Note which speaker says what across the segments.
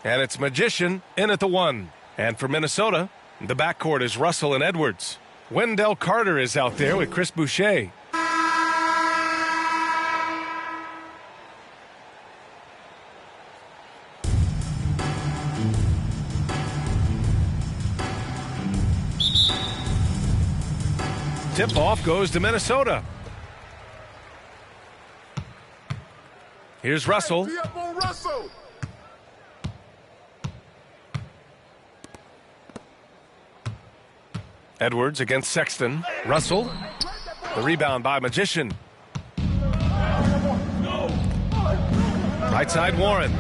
Speaker 1: And it's Magician in at the 1. And for Minnesota, the backcourt is Russell and Edwards. Wendell Carter is out there with Chris Boucher. Tip-off goes to Minnesota. Here's Russell. Edwards against Sexton. Russell. The rebound by Magician. Right side Warren.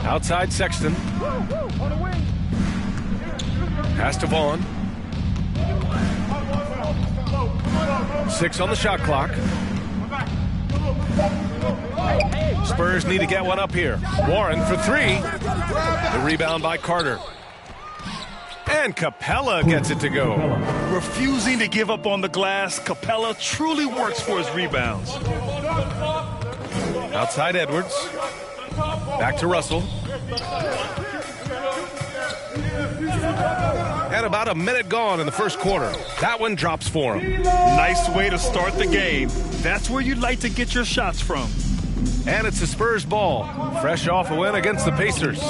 Speaker 1: Outside Sexton. Pass to Vaughn. 6 on the shot clock. Spurs need to get one up here. Warren for 3. The rebound by Carter. And Capella gets it to go.
Speaker 2: Refusing to give up on the glass, Capella truly works for his rebounds.
Speaker 1: Outside Edwards. Back to Russell. And about a minute gone in the first quarter. That one drops for him.
Speaker 2: Nice way to start the game. That's where you'd like to get your shots from.
Speaker 1: And it's the Spurs ball. Fresh off a win against the Pacers.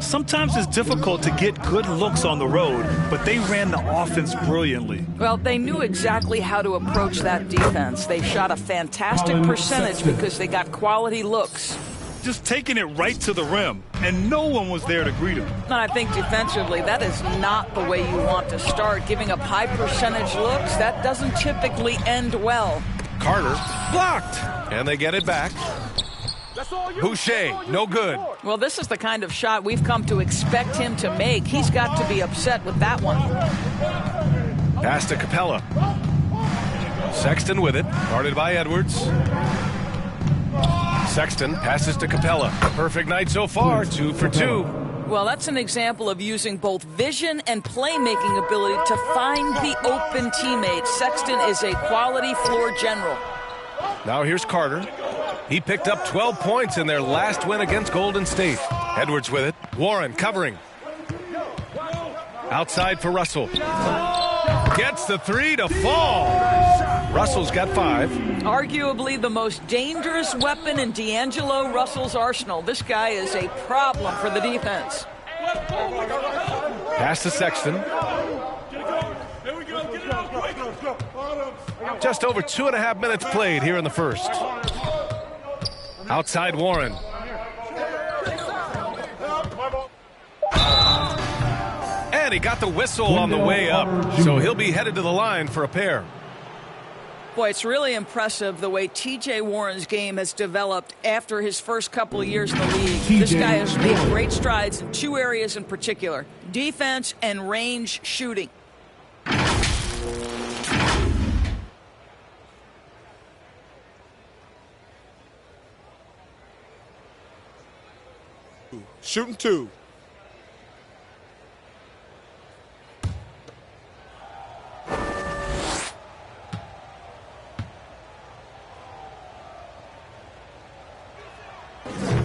Speaker 2: Sometimes it's difficult to get good looks on the road, but they ran the offense brilliantly.
Speaker 3: Well, they knew exactly how to approach that defense. They shot a fantastic percentage because they got quality looks.
Speaker 2: Just taking it right to the rim, and no one was there to greet him.
Speaker 3: And I think defensively, that is not the way you want to start. Giving up high percentage looks, that doesn't typically end well.
Speaker 1: Carter blocked, and they get it back. Boucher, no good.
Speaker 3: Well, this is the kind of shot we've come to expect him to make. He's got to be upset with that one.
Speaker 1: Pass to Capella. Sexton with it, guarded by Edwards. Sexton passes to Capella. Perfect night so far, 2 for 2.
Speaker 3: Well, that's an example of using both vision and playmaking ability to find the open teammate. Sexton is a quality floor general.
Speaker 1: Now here's Carter. He picked up 12 points in their last win against Golden State. Edwards with it. Warren covering. Outside for Russell. Gets the 3 to fall. Russell's got 5.
Speaker 3: Arguably the most dangerous weapon in D'Angelo Russell's arsenal. This guy is a problem for the defense.
Speaker 1: Pass to Sexton. Just over 2.5 minutes played here in the first. Outside Warren. And he got the whistle on the way up, so he'll be headed to the line for a pair.
Speaker 3: Boy, it's really impressive the way T.J. Warren's game has developed after his first couple of years in the league. This guy has made great strides in 2 areas in particular, defense and range shooting.
Speaker 4: Shooting 2.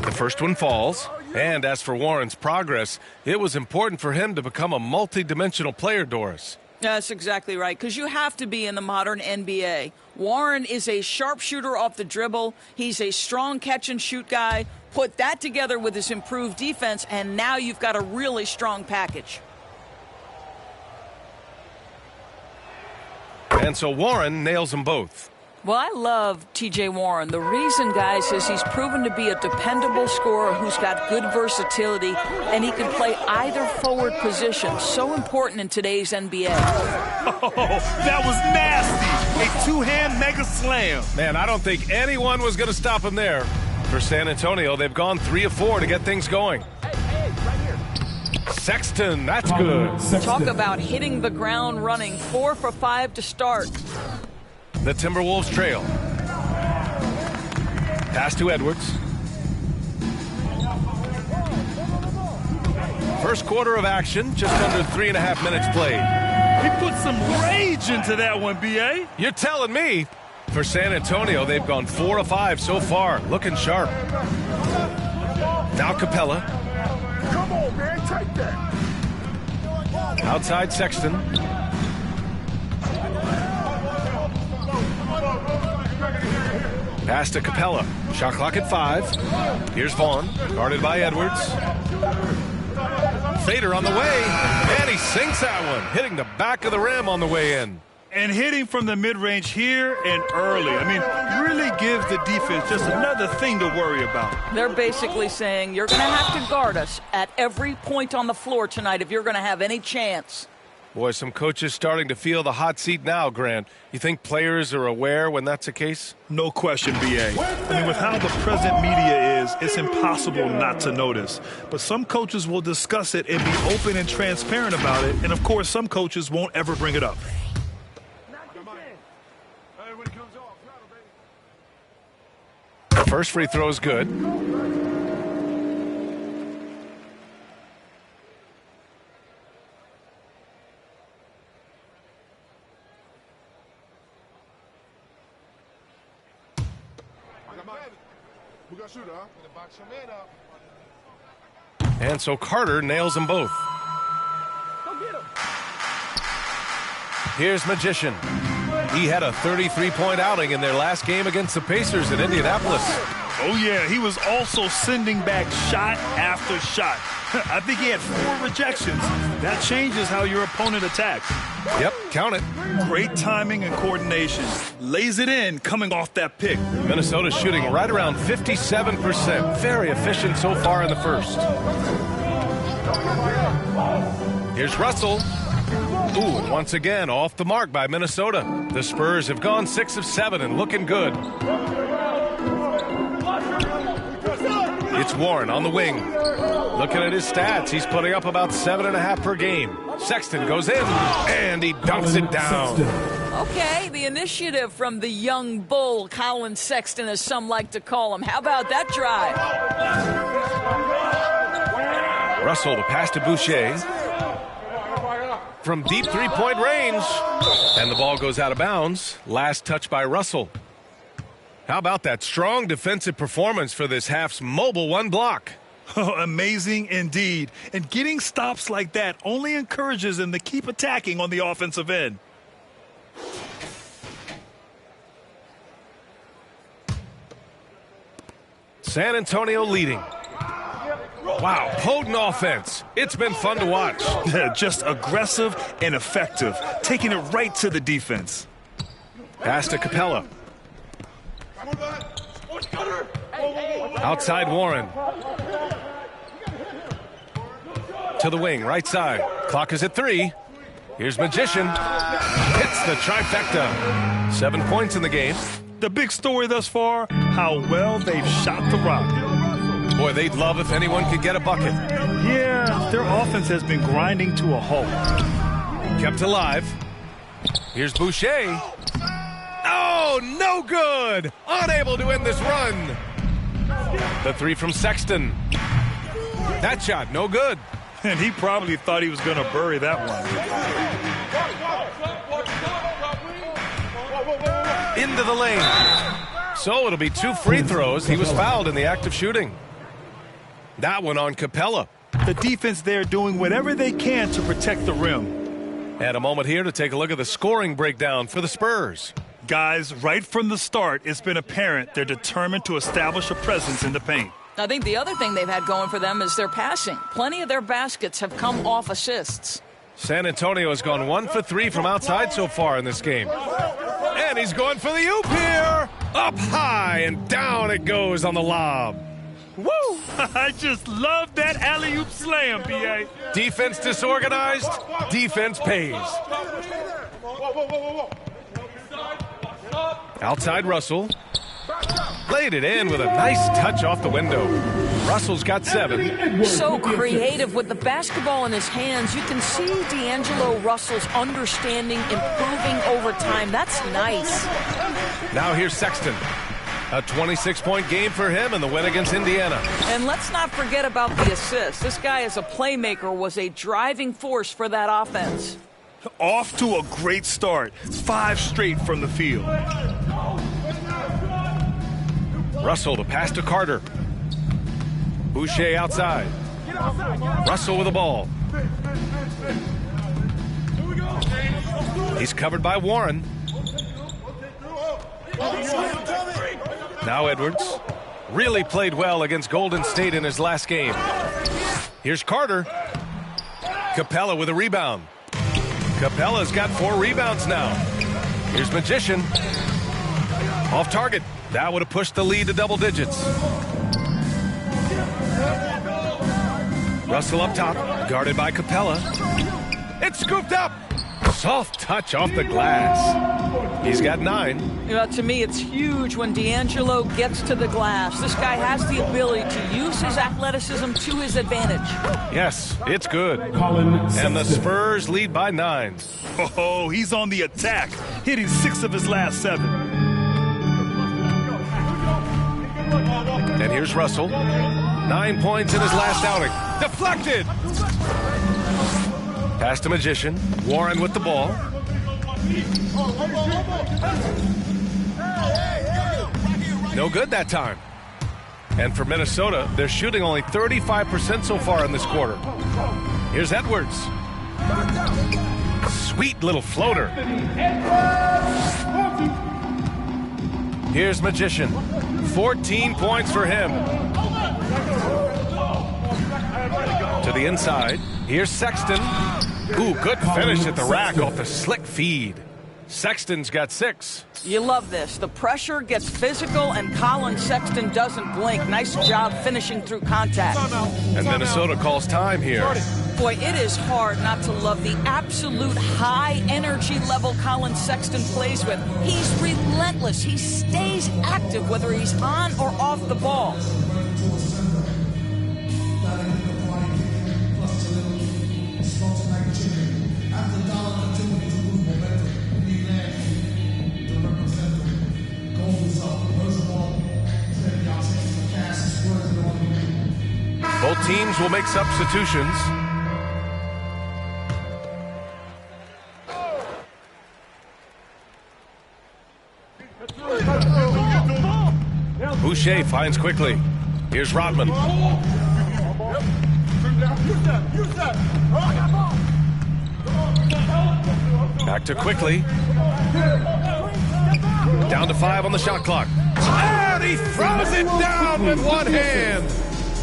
Speaker 1: The first one falls. And as for Warren's progress, it was important for him to become a multi-dimensional player, Doris.
Speaker 3: That's exactly right, because you have to be in the modern NBA. Warren is a sharpshooter off the dribble. He's a strong catch-and-shoot guy. Put that together with his improved defense, and now you've got a really strong package.
Speaker 1: And so Warren nails them both.
Speaker 3: Well, I love T.J. Warren. The reason, guys, is he's proven to be a dependable scorer who's got good versatility, and he can play either forward position. So important in today's NBA.
Speaker 2: Oh, that was nasty. A two-hand mega slam.
Speaker 1: Man, I don't think anyone was going to stop him there. For San Antonio, they've gone 3 of 4 to get things going. Sexton, that's good.
Speaker 3: Talk about hitting the ground running. 4 for 5 to start.
Speaker 1: The Timberwolves trail. Pass to Edwards. First quarter of action, just under 3.5 minutes played.
Speaker 2: He put some rage into that one, B.A.
Speaker 1: You're telling me. For San Antonio, they've gone 4 of 5 so far, looking sharp. Now Capella.
Speaker 4: Come on, man, take that.
Speaker 1: Outside Sexton. Pass to Capella. Shot clock at 5. Here's Vaughn, guarded by Edwards. Fader on the way, and he sinks that one, hitting the back of the rim on the way in.
Speaker 2: And hitting from the mid-range here and early. I mean, really gives the defense just another thing to worry about.
Speaker 3: They're basically saying you're going to have to guard us at every point on the floor tonight if you're going to have any chance.
Speaker 1: Boy, some coaches starting to feel the hot seat now, Grant. You think players are aware when that's the case?
Speaker 2: No question, B.A. I mean, with how the present media is, it's impossible not to notice. But some coaches will discuss it and be open and transparent about it. And, of course, some coaches won't ever bring it up.
Speaker 1: The first free throw is good. And so Carter nails them both. Here's Magician. He had a 33-point outing in their last game against the Pacers in Indianapolis.
Speaker 2: Oh, yeah, he was also sending back shot after shot. I think he had 4 rejections. That changes how your opponent attacks.
Speaker 1: Yep, count it.
Speaker 2: Great timing and coordination. Lays it in coming off that pick.
Speaker 1: Minnesota's shooting right around 57%. Very efficient so far in the first. Here's Russell. Ooh, and once again, off the mark by Minnesota. The Spurs have gone 6 of 7 and looking good. It's Warren on the wing. Looking at his stats, he's putting up about 7.5 per game. Sexton goes in, and he dunks it down.
Speaker 3: Okay, the initiative from the young bull, Colin Sexton, as some like to call him. How about that drive?
Speaker 1: Russell to pass to Boucher. From deep three-point range. And the ball goes out of bounds. Last touch by Russell. How about that strong defensive performance for this half's mobile one block?
Speaker 2: Oh, amazing indeed. And getting stops like that only encourages him to keep attacking on the offensive end.
Speaker 1: San Antonio leading. Wow, potent offense. It's been fun to watch.
Speaker 2: Just aggressive and effective, taking it right to the defense.
Speaker 1: Pass to Capella. Outside Warren. To the wing, right side. Clock is at 3. Here's Magician. Hits the trifecta. 7 points in the game.
Speaker 2: The big story thus far, how well they've shot the rock.
Speaker 1: Boy, they'd love if anyone could get a bucket.
Speaker 2: Yeah, their offense has been grinding to a halt.
Speaker 1: Kept alive. Here's Boucher. Oh, no good. Unable to end this run. The 3 from Sexton. That shot, no good.
Speaker 2: And he probably thought he was going to bury that one.
Speaker 1: Into the lane. So it'll be 2 free throws. He was fouled in the act of shooting. That one on Capella.
Speaker 2: The defense there doing whatever they can to protect the rim.
Speaker 1: And a moment here to take a look at the scoring breakdown for the Spurs.
Speaker 2: Guys, right from the start, it's been apparent they're determined to establish a presence in the paint.
Speaker 3: I think the other thing they've had going for them is their passing. Plenty of their baskets have come off assists.
Speaker 1: San Antonio has gone 1 for 3 from outside so far in this game. And he's going for the oop here. Up high and down it goes on the lob.
Speaker 2: Woo! I just love that alley-oop slam, B.A.
Speaker 1: Defense disorganized, defense pays. Outside Russell. Laid it in with a nice touch off the window. Russell's got 7.
Speaker 3: So creative with the basketball in his hands. You can see D'Angelo Russell's understanding improving over time. That's nice.
Speaker 1: Now here's Sexton. A 26-point game for him in the win against Indiana.
Speaker 3: And let's not forget about the assist. This guy as a playmaker was a driving force for that offense.
Speaker 2: Off to a great start. 5 straight from the field.
Speaker 1: Russell to pass to Carter. Boucher outside. Russell with the ball. He's covered by Warren. Now Edwards. Really played well against Golden State in his last game. Here's Carter. Capella with a rebound. Capella's got 4 rebounds now. Here's Magician. Off target. That would have pushed the lead to double digits. Russell up top, guarded by Capella. It's scooped up. Soft touch off the glass. He's got 9.
Speaker 3: You know, to me, it's huge when D'Angelo gets to the glass. This guy has the ability to use his athleticism to his advantage.
Speaker 1: Yes, it's good. And the Spurs lead by 9.
Speaker 2: Oh, he's on the attack, hitting 6 of his last 7.
Speaker 1: And here's Russell. 9 points in his last outing. Deflected. Pass to Magician. Warren with the ball. No good that time. And for Minnesota, they're shooting only 35% so far in this quarter. Here's Edwards. Sweet little floater. Here's Magician. 14 points for him. To the inside. Here's Sexton. Ooh, good finish at the rack off the slick feed. Sexton's got 6.
Speaker 3: You love this. The pressure gets physical, and Colin Sexton doesn't blink. Nice job finishing through contact.
Speaker 1: And Minnesota calls time here.
Speaker 3: Boy, it is hard not to love the absolute high energy level Colin Sexton plays with. He's relentless. He stays active whether he's on or off the ball.
Speaker 1: Both teams will make substitutions. Boucher finds quickly. Here's Rodman. Back to quickly. Down to 5 on the shot clock. And he throws it down with one hand.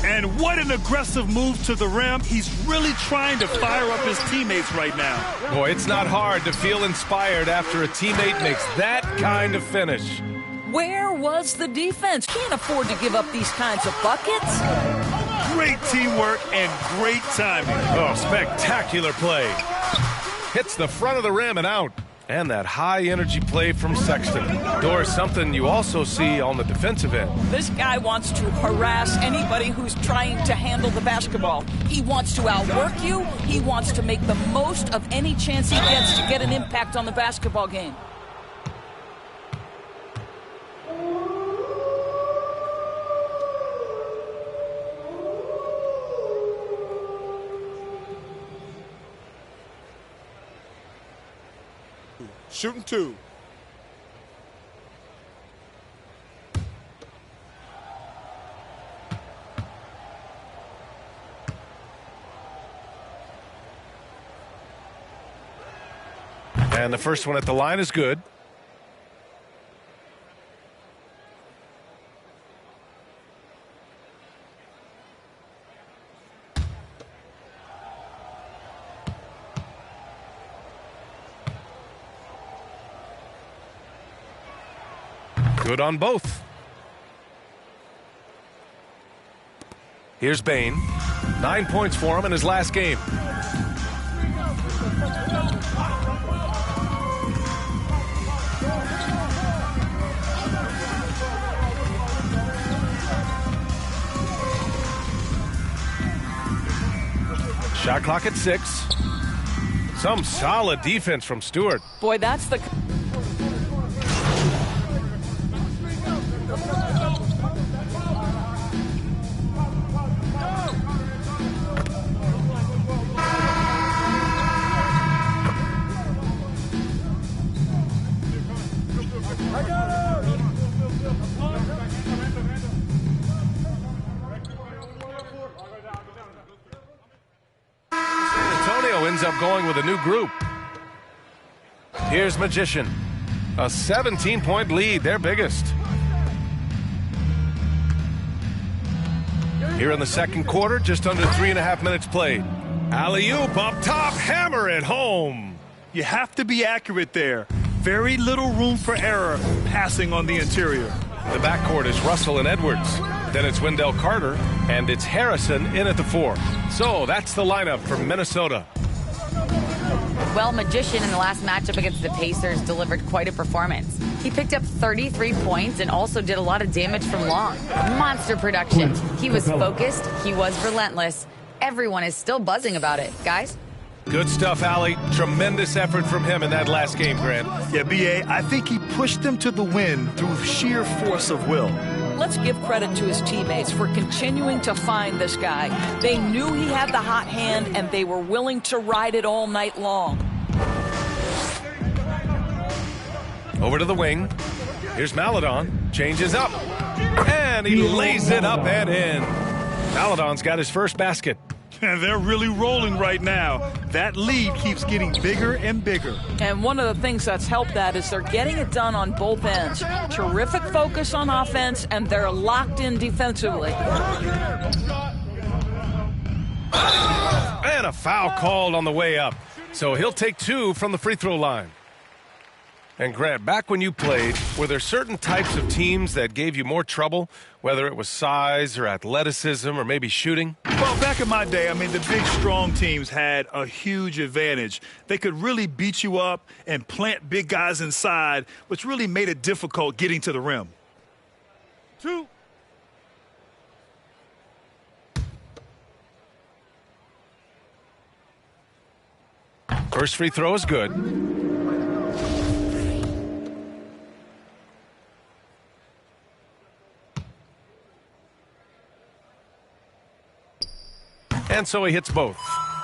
Speaker 2: And what an aggressive move to the rim. He's really trying to fire up his teammates right now.
Speaker 1: Boy, it's not hard to feel inspired after a teammate makes that kind of finish.
Speaker 3: Where was the defense? Can't afford to give up these kinds of buckets.
Speaker 2: Great teamwork and great timing.
Speaker 1: Oh, spectacular play. Hits the front of the rim and out. And that high-energy play from Sexton. Doors, something you also see on the defensive end.
Speaker 3: This guy wants to harass anybody who's trying to handle the basketball. He wants to outwork you. He wants to make the most of any chance he gets to get an impact on the basketball game.
Speaker 4: Shooting 2.
Speaker 1: And the first one at the line is good. Good on both. Here's Bain. 9 points for him in his last game. Shot clock at 6. Some solid defense from Stewart.
Speaker 3: Boy, that's the...
Speaker 1: ends up going with a new group. Here's Magician. A 17-point lead, their biggest. Here in the second quarter, just under 3.5 minutes played. Alley-oop up top, hammer it home.
Speaker 2: You have to be accurate there. Very little room for error passing on the interior.
Speaker 1: The backcourt is Russell and Edwards. Then it's Wendell Carter, and it's Harrison in at the 4. So that's the lineup for Minnesota.
Speaker 5: Well, Magician in the last matchup against the Pacers delivered quite a performance. He picked up 33 points and also did a lot of damage from long. Monster production. He was focused. He was relentless. Everyone is still buzzing about it. Guys?
Speaker 1: Good stuff, Allie. Tremendous effort from him in that last game, Grant.
Speaker 2: Yeah, B.A., I think he pushed them to the win through sheer force of will.
Speaker 3: Let's give credit to his teammates for continuing to find this guy. They knew he had the hot hand, and they were willing to ride it all night long.
Speaker 1: Over to the wing. Here's Maladon. Changes up. And he lays it up and in. Maladon's got his first basket.
Speaker 2: And they're really rolling right now. That lead keeps getting bigger and bigger.
Speaker 3: And one of the things that's helped that is they're getting it done on both ends. Terrific focus on offense, and they're locked in defensively.
Speaker 1: And a foul called on the way up. So he'll take 2 from the free throw line. And Grant, back when you played, were there certain types of teams that gave you more trouble, whether it was size or athleticism or maybe shooting?
Speaker 2: Well, back in my day, I mean, the big, strong teams had a huge advantage. They could really beat you up and plant big guys inside, which really made it difficult getting to the rim. 2.
Speaker 1: First free throw is good. And so he hits both.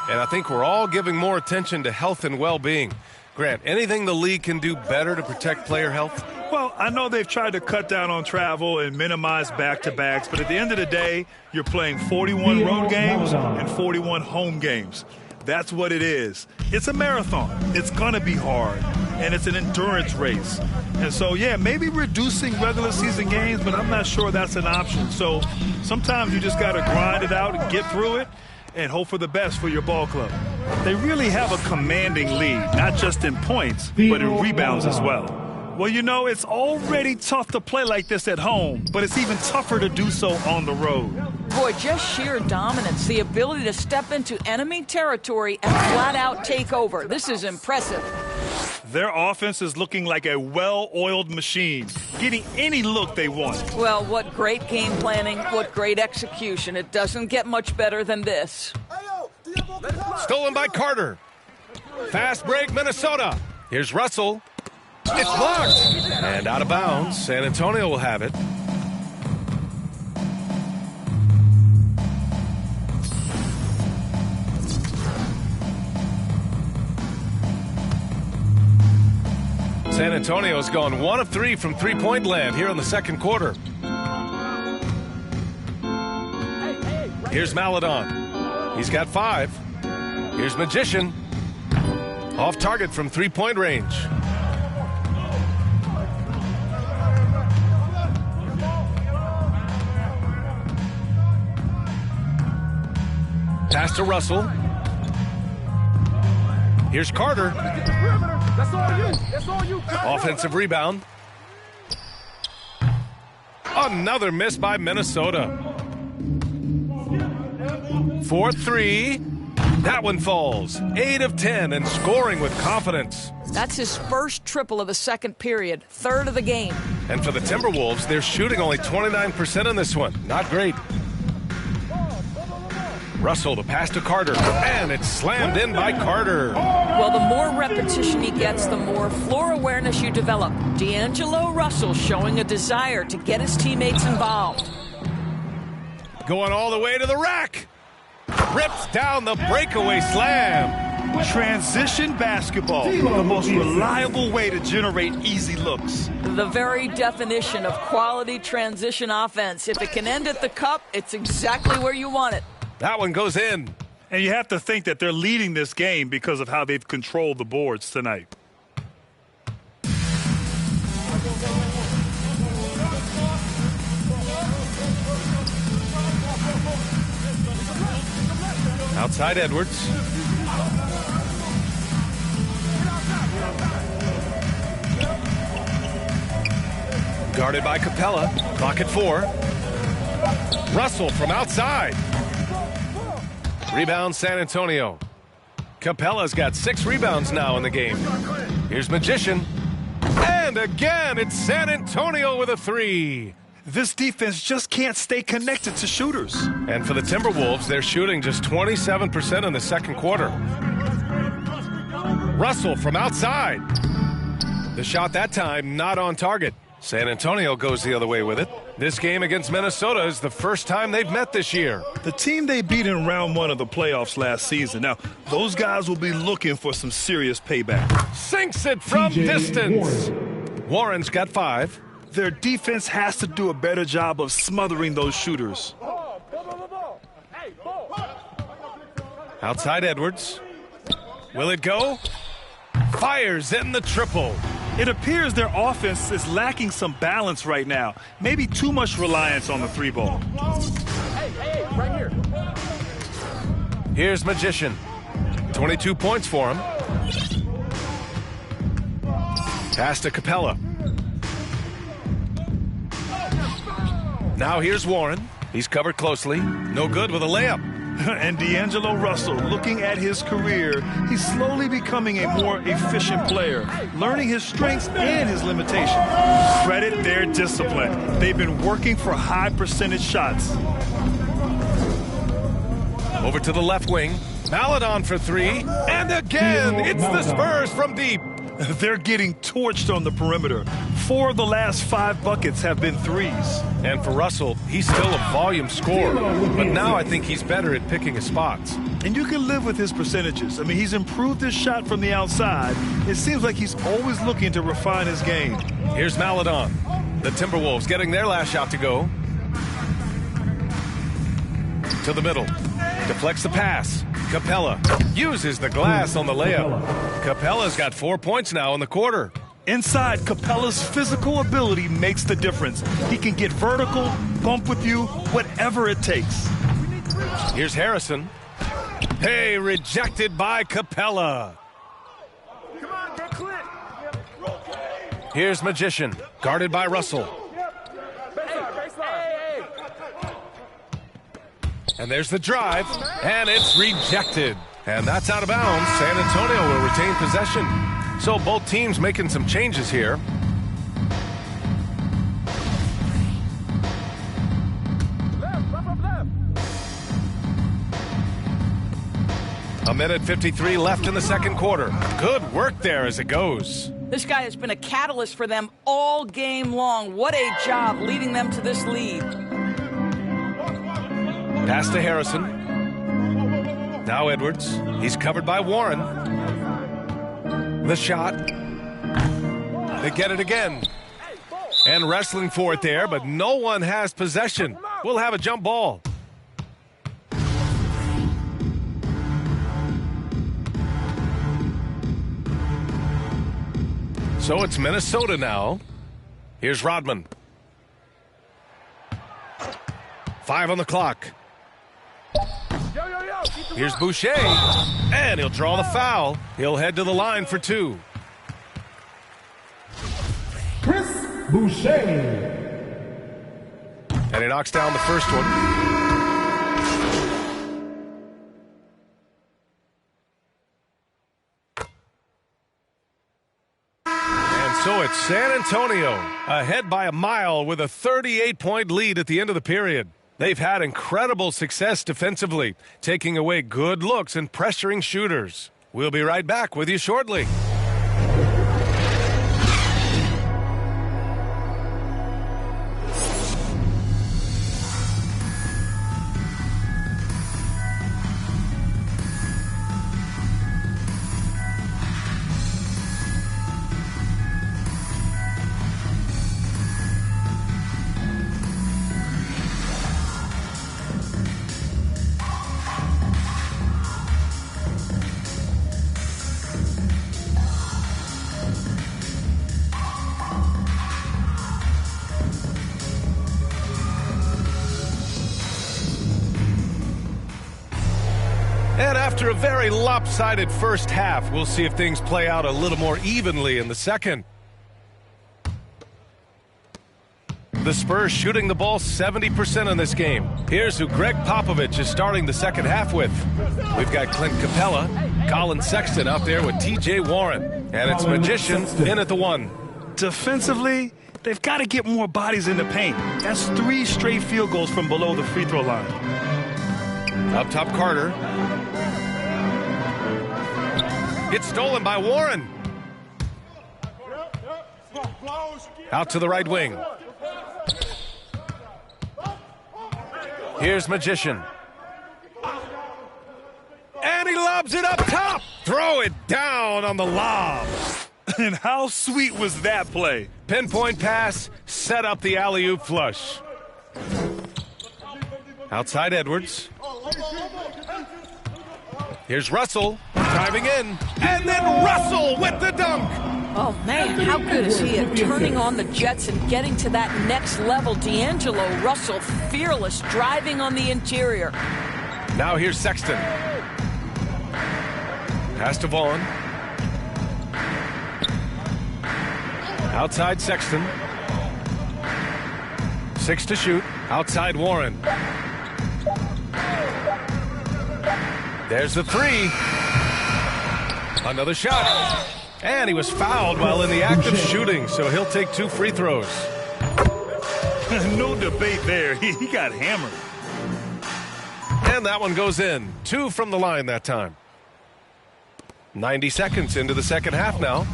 Speaker 1: And I think we're all giving more attention to health and well-being. Grant, anything the league can do better to protect player health?
Speaker 2: Well, I know they've tried to cut down on travel and minimize back-to-backs, but at the end of the day, you're playing 41 road games and 41 home games. That's what it is. It's a marathon. It's going to be hard, and it's an endurance race. And so, yeah, maybe reducing regular season games, but I'm not sure that's an option. So sometimes you just got to grind it out and get through it and hope for the best for your ball club. They really have a commanding lead, not just in points, but in rebounds as well. Well, you know, it's already tough to play like this at home, but it's even tougher to do so on the road.
Speaker 3: Boy, just sheer dominance, the ability to step into enemy territory and flat out take over. This is impressive.
Speaker 2: Their offense is looking like a well-oiled machine, getting any look they want.
Speaker 3: Well, what great game planning, what great execution. It doesn't get much better than this.
Speaker 1: Stolen by Carter. Fast break, Minnesota. Here's Russell. It's blocked. And out of bounds. San Antonio will have it. San Antonio's gone 1 of 3 from three-point land here in the second quarter. Here's Maladon. He's got 5. Here's Magician. Off target from three-point range. Pass to Russell. Here's Carter. Offensive rebound. Another miss by Minnesota. 4-3. That one falls. 8 of 10 and scoring with confidence.
Speaker 3: That's his first triple of the second period, third of the game.
Speaker 1: And for the Timberwolves, they're shooting only 29% in this one. Not great. Russell, the pass to Carter, and it's slammed in by Carter.
Speaker 3: Well, the more repetition he gets, the more floor awareness you develop. D'Angelo Russell showing a desire to get his teammates involved.
Speaker 1: Going all the way to the rack. Rips down the breakaway slam.
Speaker 2: Transition basketball, the most reliable way to generate easy looks.
Speaker 3: The very definition of quality transition offense. If it can end at the cup, it's exactly where you want it.
Speaker 1: That one goes in.
Speaker 2: And you have to think that they're leading this game because of how they've controlled the boards tonight.
Speaker 1: Outside Edwards. Guarded by Capella. Clock at 4. Russell from outside. Rebound San Antonio. Capella's got 6 rebounds now in the game. Here's Magician. And again, it's San Antonio with a 3.
Speaker 2: This defense just can't stay connected to shooters.
Speaker 1: And for the Timberwolves, they're shooting just 27% in the second quarter. Russell from outside. The shot that time not on target. San Antonio goes the other way with it. This game against Minnesota is the first time they've met this year.
Speaker 2: The team they beat in round 1 of the playoffs last season. Now, those guys will be looking for some serious payback.
Speaker 1: Sinks it from distance. Warren's got 5.
Speaker 2: Their defense has to do a better job of smothering those shooters.
Speaker 1: Outside Edwards. Will it go? Fires in the triple.
Speaker 2: It appears their offense is lacking some balance right now. Maybe too much reliance on the 3-ball.
Speaker 4: Hey, right here.
Speaker 1: Here's Magician. 22 points for him. Pass to Capella. Now here's Warren. He's covered closely. No good with a layup.
Speaker 2: And D'Angelo Russell, looking at his career, he's slowly becoming a more efficient player, learning his strengths and his limitations. Credit their discipline. They've been working for high percentage shots.
Speaker 1: Over to the left wing. Maladon for 3. And again, it's the Spurs from deep.
Speaker 2: They're getting torched on the perimeter. 4 of the last 5 buckets have been threes.
Speaker 1: And for Russell, he's still a volume scorer. But now I think he's better at picking his spots.
Speaker 2: And you can live with his percentages. I mean, he's improved his shot from the outside. It seems like he's always looking to refine his game.
Speaker 1: Here's Maladon. The Timberwolves getting their last shot to go. To the middle. Deflects the pass. Capella uses the glass on the layup. Capella's got 4 points now in the quarter.
Speaker 2: Inside, Capella's physical ability makes the difference. He can get vertical, bump with you, whatever it takes.
Speaker 1: Here's Harrison. Hey, rejected by Capella. Here's Magician, guarded by Russell. And there's the drive, and it's rejected. And that's out of bounds. San Antonio will retain possession. So both teams making some changes here. A minute 53 left in the second quarter. Good work there as it goes.
Speaker 3: This guy has been a catalyst for them all game long. What a job leading them to this lead.
Speaker 1: Pass to Harrison. Now Edwards. He's covered by Warren. The shot. They get it again. And wrestling for it there, but no one has possession. We'll have a jump ball. So it's Minnesota now. Here's Rodman. 5 on the clock. Here's Boucher, and he'll draw the foul. He'll head to the line for 2.
Speaker 4: Chris Boucher.
Speaker 1: And he knocks down the first one. And so it's San Antonio ahead by a mile with a 38-point lead at the end of the period. They've had incredible success defensively, taking away good looks and pressuring shooters. We'll be right back with you shortly. And after a very lopsided first half, we'll see if things play out a little more evenly in the second. The Spurs shooting the ball 70% in this game. Here's who Greg Popovich is starting the second half with. We've got Clint Capella, Colin Sexton out there with T.J. Warren. And it's Magician in at the 1.
Speaker 2: Defensively, they've got to get more bodies in the paint. That's 3 straight field goals from below the free throw line.
Speaker 1: Up top, Carter. It's stolen by Warren. Out to the right wing. Here's Magician. And he lobs it up top. Throw it down on the lob.
Speaker 2: And how sweet was that play?
Speaker 1: Pinpoint pass, set up the alley-oop flush. Outside Edwards. Here's Russell driving in. And then Russell with the dunk.
Speaker 3: Oh, man, how good is he at turning on the Jets and getting to that next level? D'Angelo Russell, fearless, driving on the interior.
Speaker 1: Now here's Sexton. Pass to Vaughn. Outside Sexton. 6 to shoot. Outside Warren. There's the 3. Another shot. And he was fouled while in the act of shooting, so he'll take 2 free throws.
Speaker 2: No debate there. He got hammered.
Speaker 1: And that one goes in. 2 from the line that time. 90 seconds into the second half now.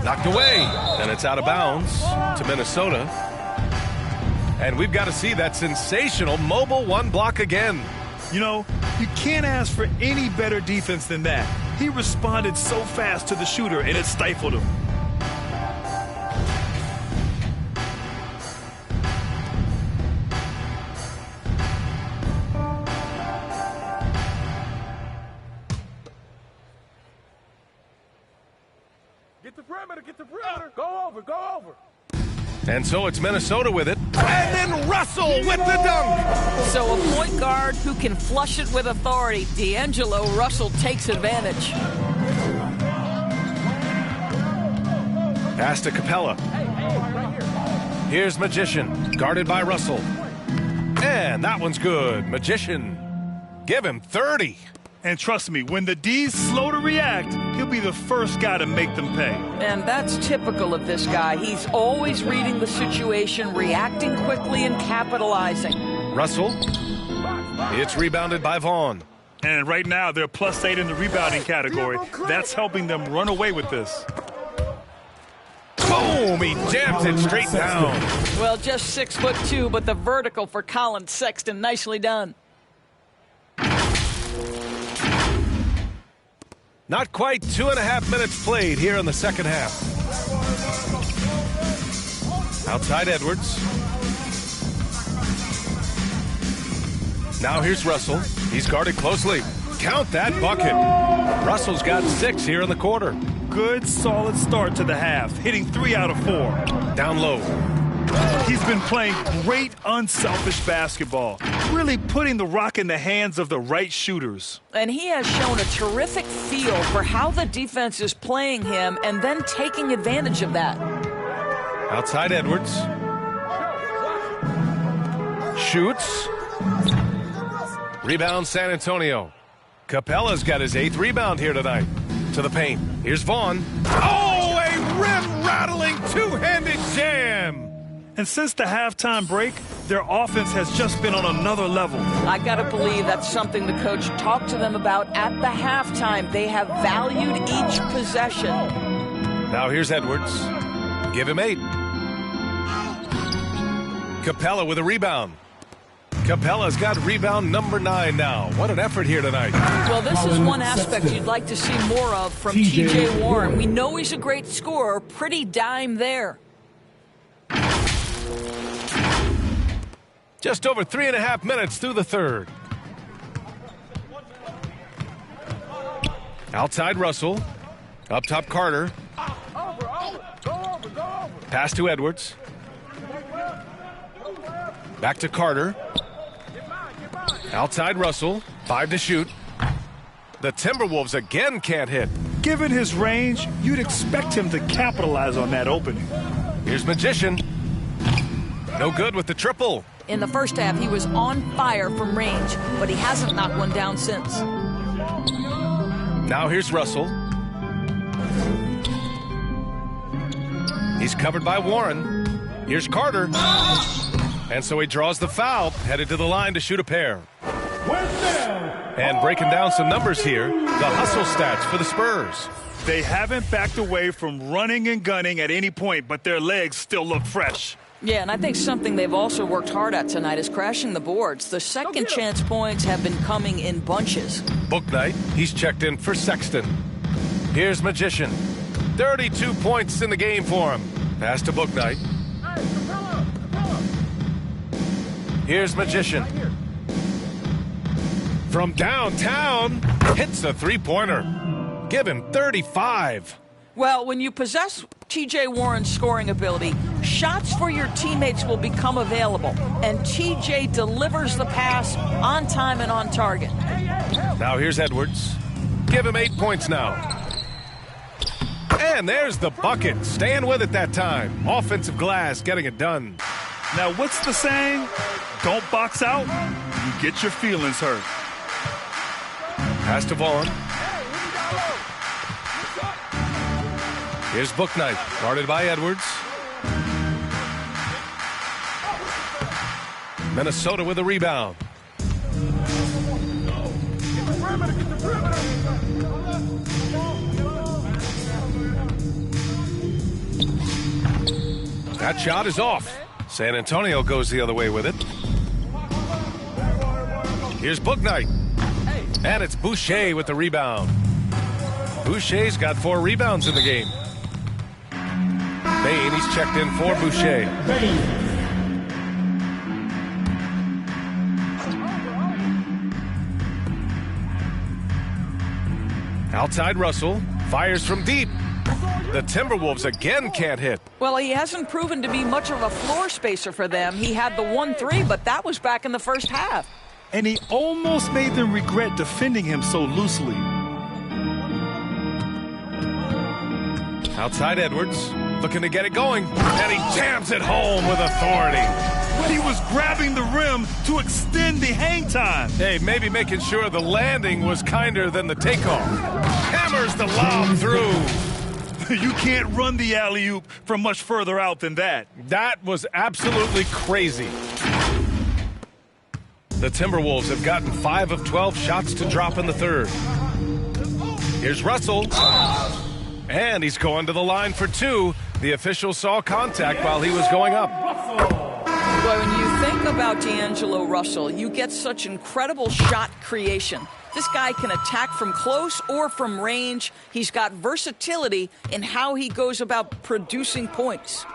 Speaker 1: Knocked away, and it's out of bounds to Minnesota. And we've got to see that sensational mobile 1 block again.
Speaker 2: You know, you can't ask for any better defense than that. He responded so fast to the shooter, and it stifled him.
Speaker 4: Get the perimeter, get the perimeter. Go over, go over.
Speaker 1: And so it's Minnesota with it. And then Russell with the dunk.
Speaker 3: So a point guard who can flush it with authority. D'Angelo Russell takes advantage.
Speaker 1: Pass to Capella. Here's Magician, guarded by Russell. And that one's good. Magician, give him 30.
Speaker 2: And trust me, when the D's slow to react, he'll be the first guy to make them pay.
Speaker 3: And that's typical of this guy. He's always reading the situation, reacting quickly, and capitalizing.
Speaker 1: Russell. It's rebounded by Vaughn.
Speaker 2: And right now, they're +8 in the rebounding category. That's helping them run away with this.
Speaker 1: Boom! He jams it straight down.
Speaker 3: Well, just 6'2", but the vertical for Colin Sexton. Nicely done.
Speaker 1: Not quite 2.5 minutes played here in the second half. Outside Edwards. Now here's Russell. He's guarded closely. Count that bucket. Russell's got 6 here in the quarter.
Speaker 2: Good, solid start to the half, hitting 3 out of 4.
Speaker 1: Down low.
Speaker 2: He's been playing great, unselfish basketball, really putting the rock in the hands of the right shooters.
Speaker 3: And he has shown a terrific feel for how the defense is playing him and then taking advantage of that.
Speaker 1: Outside Edwards. Shoots. Rebound San Antonio. Capella's got his 8th rebound here tonight. To the paint. Here's Vaughn. Oh, a rim-rattling 2-handed jam.
Speaker 2: And since the halftime break, their offense has just been on another level.
Speaker 3: I got to believe that's something the coach talked to them about at the halftime. They have valued each possession.
Speaker 1: Now here's Edwards. Give him 8. Capella with a rebound. Capella's got rebound number 9 now. What an effort here tonight.
Speaker 3: Well, this is one aspect you'd like to see more of from T.J. Warren. We know he's a great scorer. Pretty dime there.
Speaker 1: Just over 3.5 minutes through the third. Outside Russell. Up top Carter. Pass to Edwards. Back to Carter. Outside Russell, 5 to shoot. The Timberwolves again can't hit.
Speaker 2: Given his range, you'd expect him to capitalize on that opening.
Speaker 1: Here's Magician. No good with the triple.
Speaker 3: In the first half, he was on fire from range, but he hasn't knocked one down since.
Speaker 1: Now here's Russell. He's covered by Warren. Here's Carter. And so he draws the foul, headed to the line to shoot a pair. And breaking down some numbers here, the hustle stats for the Spurs.
Speaker 2: They haven't backed away from running and gunning at any point, but their legs still look fresh.
Speaker 3: Yeah, and I think something they've also worked hard at tonight is crashing the boards. The second chance points have been coming in bunches.
Speaker 1: Bouknight, he's checked in for Sexton. Here's Magician. 32 points in the game for him. Pass to Bouknight. Here's Magician. From downtown, hits a three-pointer. Give him 35.
Speaker 3: Well, when you possess T.J. Warren's scoring ability, shots for your teammates will become available, and T.J. delivers the pass on time and on target.
Speaker 1: Now here's Edwards. Give him 8 points now. And there's the bucket. Staying with it that time. Offensive glass getting it done.
Speaker 2: Now, what's the saying? Don't box out, you get your feelings hurt.
Speaker 1: Pass to Vaughn. Here's Bouknight, guarded by Edwards. Minnesota with a rebound. That shot is off. San Antonio goes the other way with it. Here's Bouknight. And it's Boucher with the rebound. Boucher's got 4 rebounds in the game. Bain, he's checked in for Boucher. Outside Russell, fires from deep. The Timberwolves again can't hit.
Speaker 3: Well, he hasn't proven to be much of a floor spacer for them. He had the 1-3, but that was back in the first half.
Speaker 2: And he almost made them regret defending him so loosely.
Speaker 1: Outside Edwards, looking to get it going, and he jams it home with authority.
Speaker 2: But he was grabbing the rim to extend the hang time.
Speaker 1: Hey, maybe making sure the landing was kinder than the takeoff. Hammers the lob through.
Speaker 2: You can't run the alley-oop from much further out than that.
Speaker 1: That was absolutely crazy. The Timberwolves have gotten 5 of 12 shots to drop in the third. Here's Russell. And he's going to the line for 2. The official saw contact while he was going up.
Speaker 3: Well, when you think about D'Angelo Russell, you get such incredible shot creation. This guy can attack from close or from range. He's got versatility in how he goes about producing points.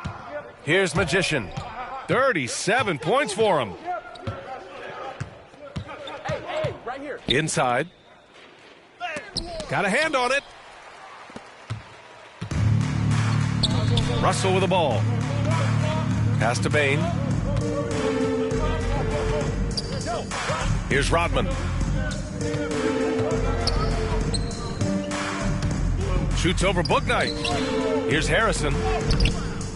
Speaker 1: Here's Magician. 37 points for him.
Speaker 4: Right here.
Speaker 1: Inside. Got a hand on it. Russell with the ball. Pass to Bain. Here's Rodman. Shoots over Bouknight. Here's Harrison.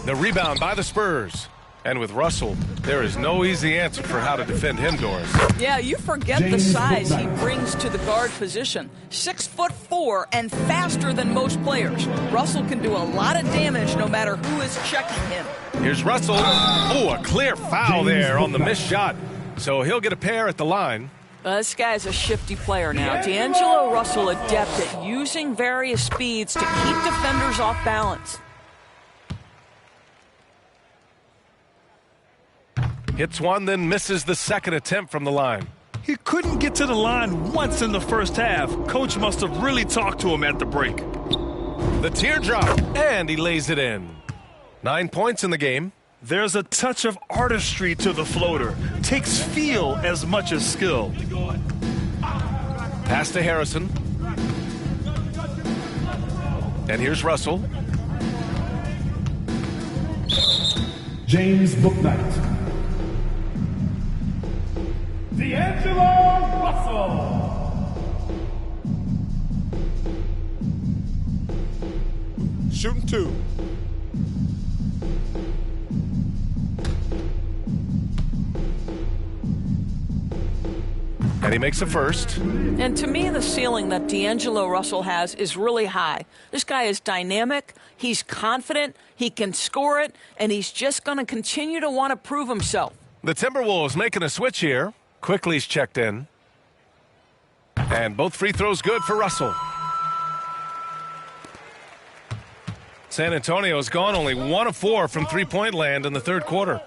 Speaker 1: The rebound by the Spurs. And with Russell, there is no easy answer for how to defend him, Doris.
Speaker 3: Yeah, you forget the size he brings to the guard position. 6'4" and faster than most players. Russell can do a lot of damage no matter who is checking him.
Speaker 1: Here's Russell. Oh, a clear foul there on the missed shot. So he'll get a pair at the line.
Speaker 3: This guy's a shifty player now. D'Angelo Russell adept at using various speeds to keep defenders off balance.
Speaker 1: Hits one, then misses the second attempt from the line.
Speaker 2: He couldn't get to the line once in the first half. Coach must have really talked to him at the break.
Speaker 1: The teardrop, and he lays it in. 9 points in the game.
Speaker 2: There's a touch of artistry to the floater. Takes feel as much as skill.
Speaker 1: Pass to Harrison. And here's Russell.
Speaker 6: James Bouknight. D'Angelo
Speaker 4: Shooting 2.
Speaker 1: And he makes a first.
Speaker 3: And to me, the ceiling that D'Angelo Russell has is really high. This guy is dynamic, he's confident, he can score it, and he's just going to continue to want to prove himself.
Speaker 1: The Timberwolves making a switch here. Quickly's checked in. And both free throws good for Russell. San Antonio's gone only 1 of 4 from three-point land in the third quarter.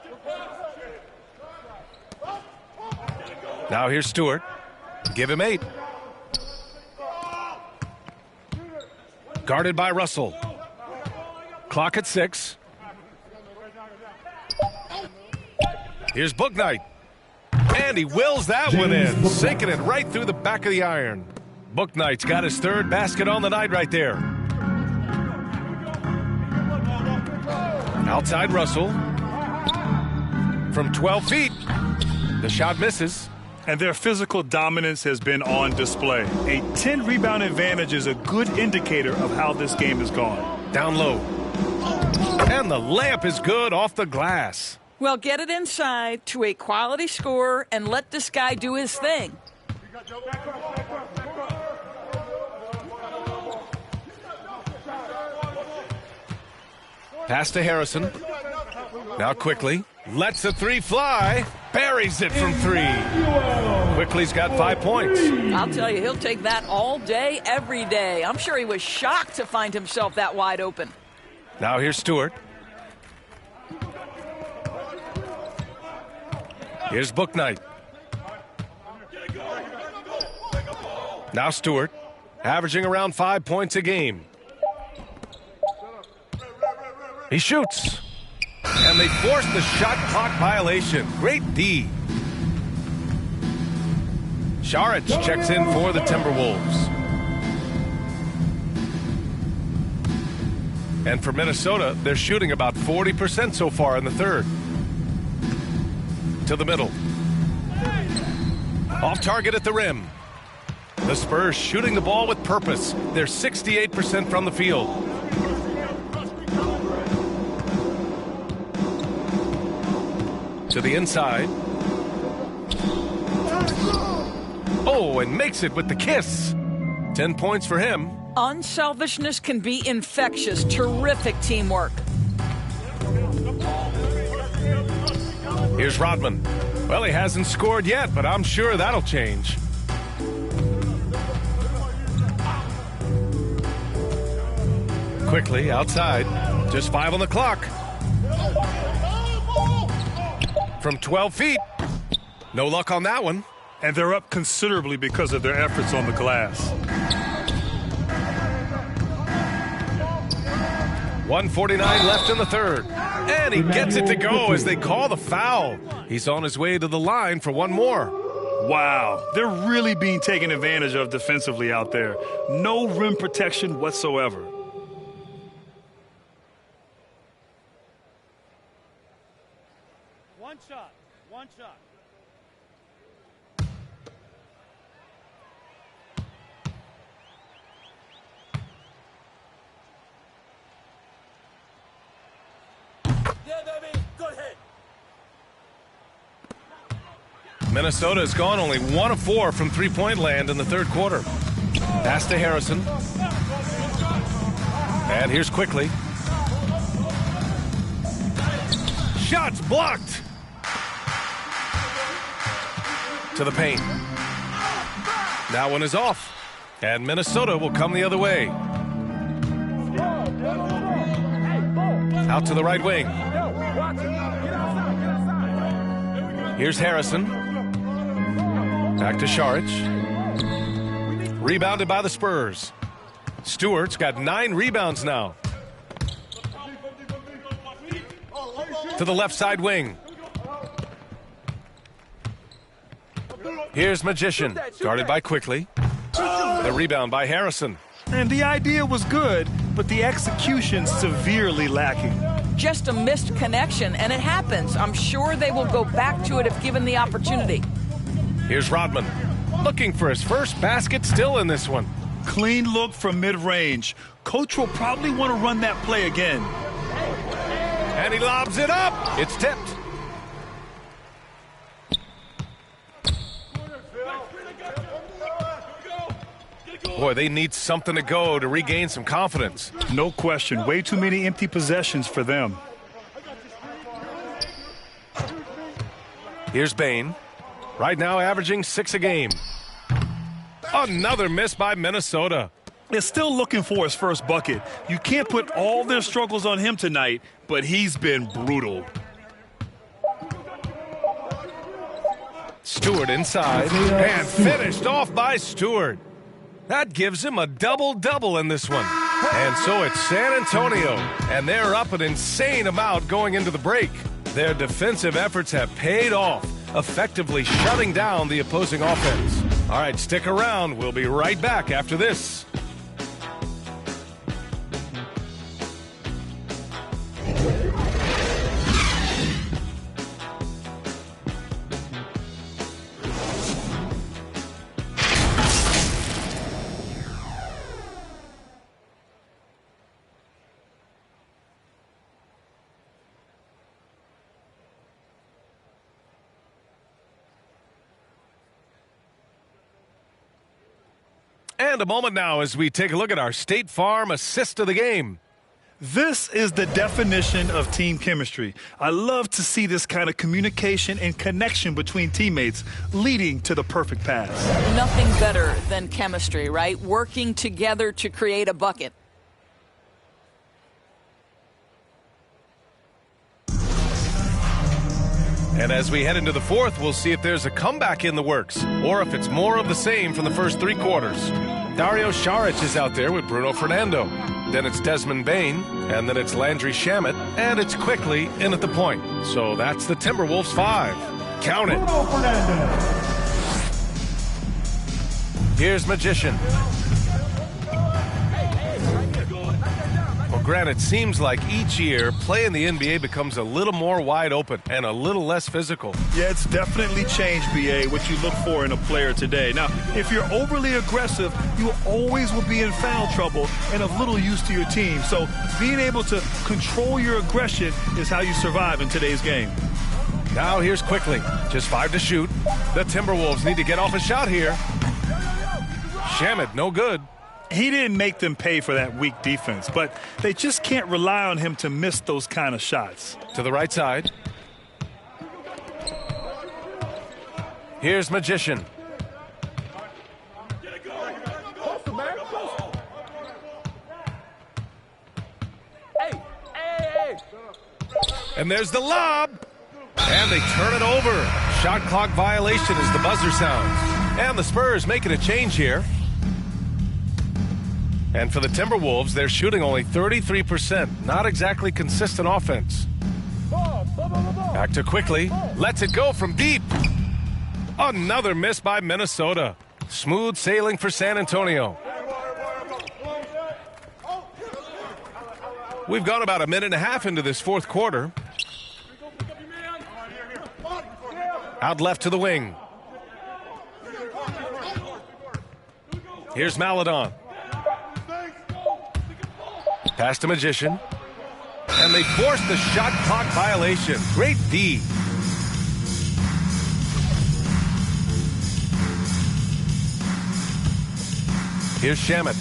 Speaker 1: Now here's Stewart. Give him 8. Guarded by Russell. Clock at 6. Here's Bouknight. And he wills that one in, sinking it right through the back of the iron. Bouknight's got his third basket on the night right there. Outside Russell. From 12 feet. The shot misses.
Speaker 2: And their physical dominance has been on display. A 10-rebound advantage is a good indicator of how this game has gone.
Speaker 1: Down low. And the layup is good off the glass.
Speaker 3: Well, get it inside to a quality scorer and let this guy do his thing.
Speaker 1: Pass to Harrison. Now Quickly. Lets the 3 fly. Buries it from 3. Quickly's got 5 points.
Speaker 3: I'll tell you, he'll take that all day, every day. I'm sure he was shocked to find himself that wide open.
Speaker 1: Now here's Stewart. Here's Bouknight. Now Stewart, averaging around 5 points a game. He shoots. And they force the shot clock violation. Great D. Šarić checks in for the Timberwolves. And for Minnesota, they're shooting about 40% so far in the third. To the middle. Off target at the rim. The Spurs shooting the ball with purpose. They're 68% from the field. To the inside. Oh, and makes it with the kiss. 10 points for him.
Speaker 3: Unselfishness can be infectious. Terrific teamwork.
Speaker 1: Here's Rodman. Well, he hasn't scored yet, but I'm sure that'll change. Quickly outside. Just 5 on the clock. From 12 feet. No luck on that one.
Speaker 2: And they're up considerably because of their efforts on the glass.
Speaker 1: 1:49 left in the third. And he gets it to go as they call the foul. He's on his way to the line for one more.
Speaker 2: Wow, they're really being taken advantage of defensively out there. No rim protection whatsoever.
Speaker 4: One shot. One shot. Yeah, baby. Go ahead.
Speaker 1: Minnesota has gone only 1 of 4 from three-point land in the third quarter. Pass to Harrison. And here's Quickly. Shots blocked. To the paint. That one is off. And Minnesota will come the other way. Out to the right wing. Here's Harrison. Back to Šarić. Rebounded by the Spurs. Stewart's got 9 rebounds now. To the left side wing. Here's Magician. Guarded by Quickly. The rebound by Harrison.
Speaker 2: And the idea was good, but the execution severely lacking.
Speaker 3: Just a missed connection, and it happens. I'm sure they will go back to it if given the opportunity.
Speaker 1: Here's Rodman. looking for his first basket still in this one.
Speaker 2: Clean look from mid-range. Coach will probably want to run that play again.
Speaker 1: And he lobs it up. It's tipped. Boy, they need something to go to regain some confidence.
Speaker 2: No question. Way too many empty possessions for them.
Speaker 1: Here's Bain. Right now averaging 6 a game. Another miss by Minnesota.
Speaker 2: They're still looking for his first bucket. You can't put all their struggles on him tonight, but he's been brutal.
Speaker 1: Stewart inside and finished off by Stewart. That gives him a double-double in this one. And so it's San Antonio, and they're up an insane amount going into the break. Their defensive efforts have paid off, effectively shutting down the opposing offense. All right, stick around. We'll be right back after this. And a moment now as we take a look at our State Farm assist of the game.
Speaker 2: This is the definition of team chemistry. I love to see this kind of communication and connection between teammates leading to the perfect pass.
Speaker 3: Nothing better than chemistry, right? Working together to create a bucket.
Speaker 1: And as we head into the fourth, we'll see if there's a comeback in the works or if it's more of the same from the first 3 quarters. Dario Saric is out there with Bruno Fernando. Then it's Desmond Bain, and then it's Landry Shamet, and it's quickly in at the point. So that's the Timberwolves 5. Count it. Here's Magician. Well, Grant, it seems like each year play in the NBA becomes a little more wide open and a little less physical.
Speaker 2: Yeah, it's definitely changed, BA, what you look for in a player today. Now, if you're overly aggressive, you always will be in foul trouble and of little use to your team. So being able to control your aggression is how you survive in today's game.
Speaker 1: Now here's quickly. Just 5 to shoot. The Timberwolves need to get off a shot here. Shamet, no good.
Speaker 2: He didn't make them pay for that weak defense, but they just can't rely on him to miss those kind of shots.
Speaker 1: To the right side. Here's Magician. And there's the lob. And they turn it over. Shot clock violation as the buzzer sounds. And the Spurs making a change here. And for the Timberwolves, they're shooting only 33%. Not exactly consistent offense. Back to quickly. Lets it go from deep. Another miss by Minnesota. Smooth sailing for San Antonio. We've gone about a minute and a half into this fourth quarter. Out left to the wing. Here's Maladon. Pass to Magician. And they force the shot clock violation. Great D. Here's Shamet.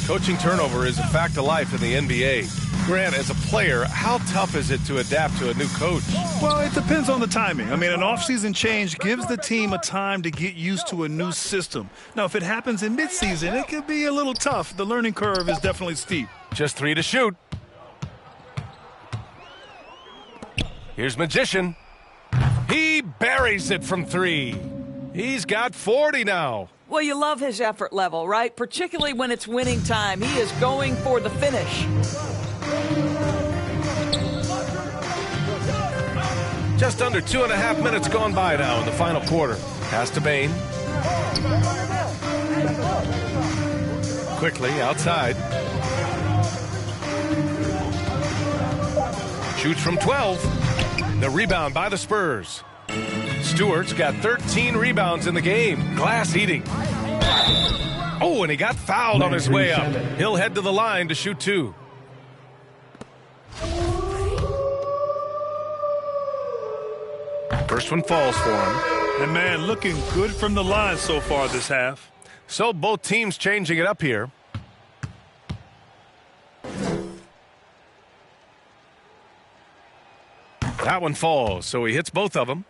Speaker 1: Coaching turnover is a fact of life in the NBA. Grant, as a player, how tough is it to adapt to a new coach?
Speaker 2: Well, it depends on the timing. I mean, an offseason change gives the team a time to get used to a new system. Now, if it happens in midseason, it could be a little tough. The learning curve is definitely steep.
Speaker 1: Just 3 to shoot. Here's Magician. He buries it from 3. He's got 40 now.
Speaker 3: Well, you love his effort level, right? Particularly when it's winning time. He is going for the finish.
Speaker 1: Just under 2.5 minutes gone by now in the final quarter. Pass to Bain. Quickly outside. Shoots from 12. The rebound by the Spurs. Stewart's got 13 rebounds in the game. Glass eating. Oh, and he got fouled on his way up. He'll head to the line to shoot 2. First one falls for him.
Speaker 2: And man, looking good from the line so far this half.
Speaker 1: So both teams changing it up here. That one falls, so he hits both of them.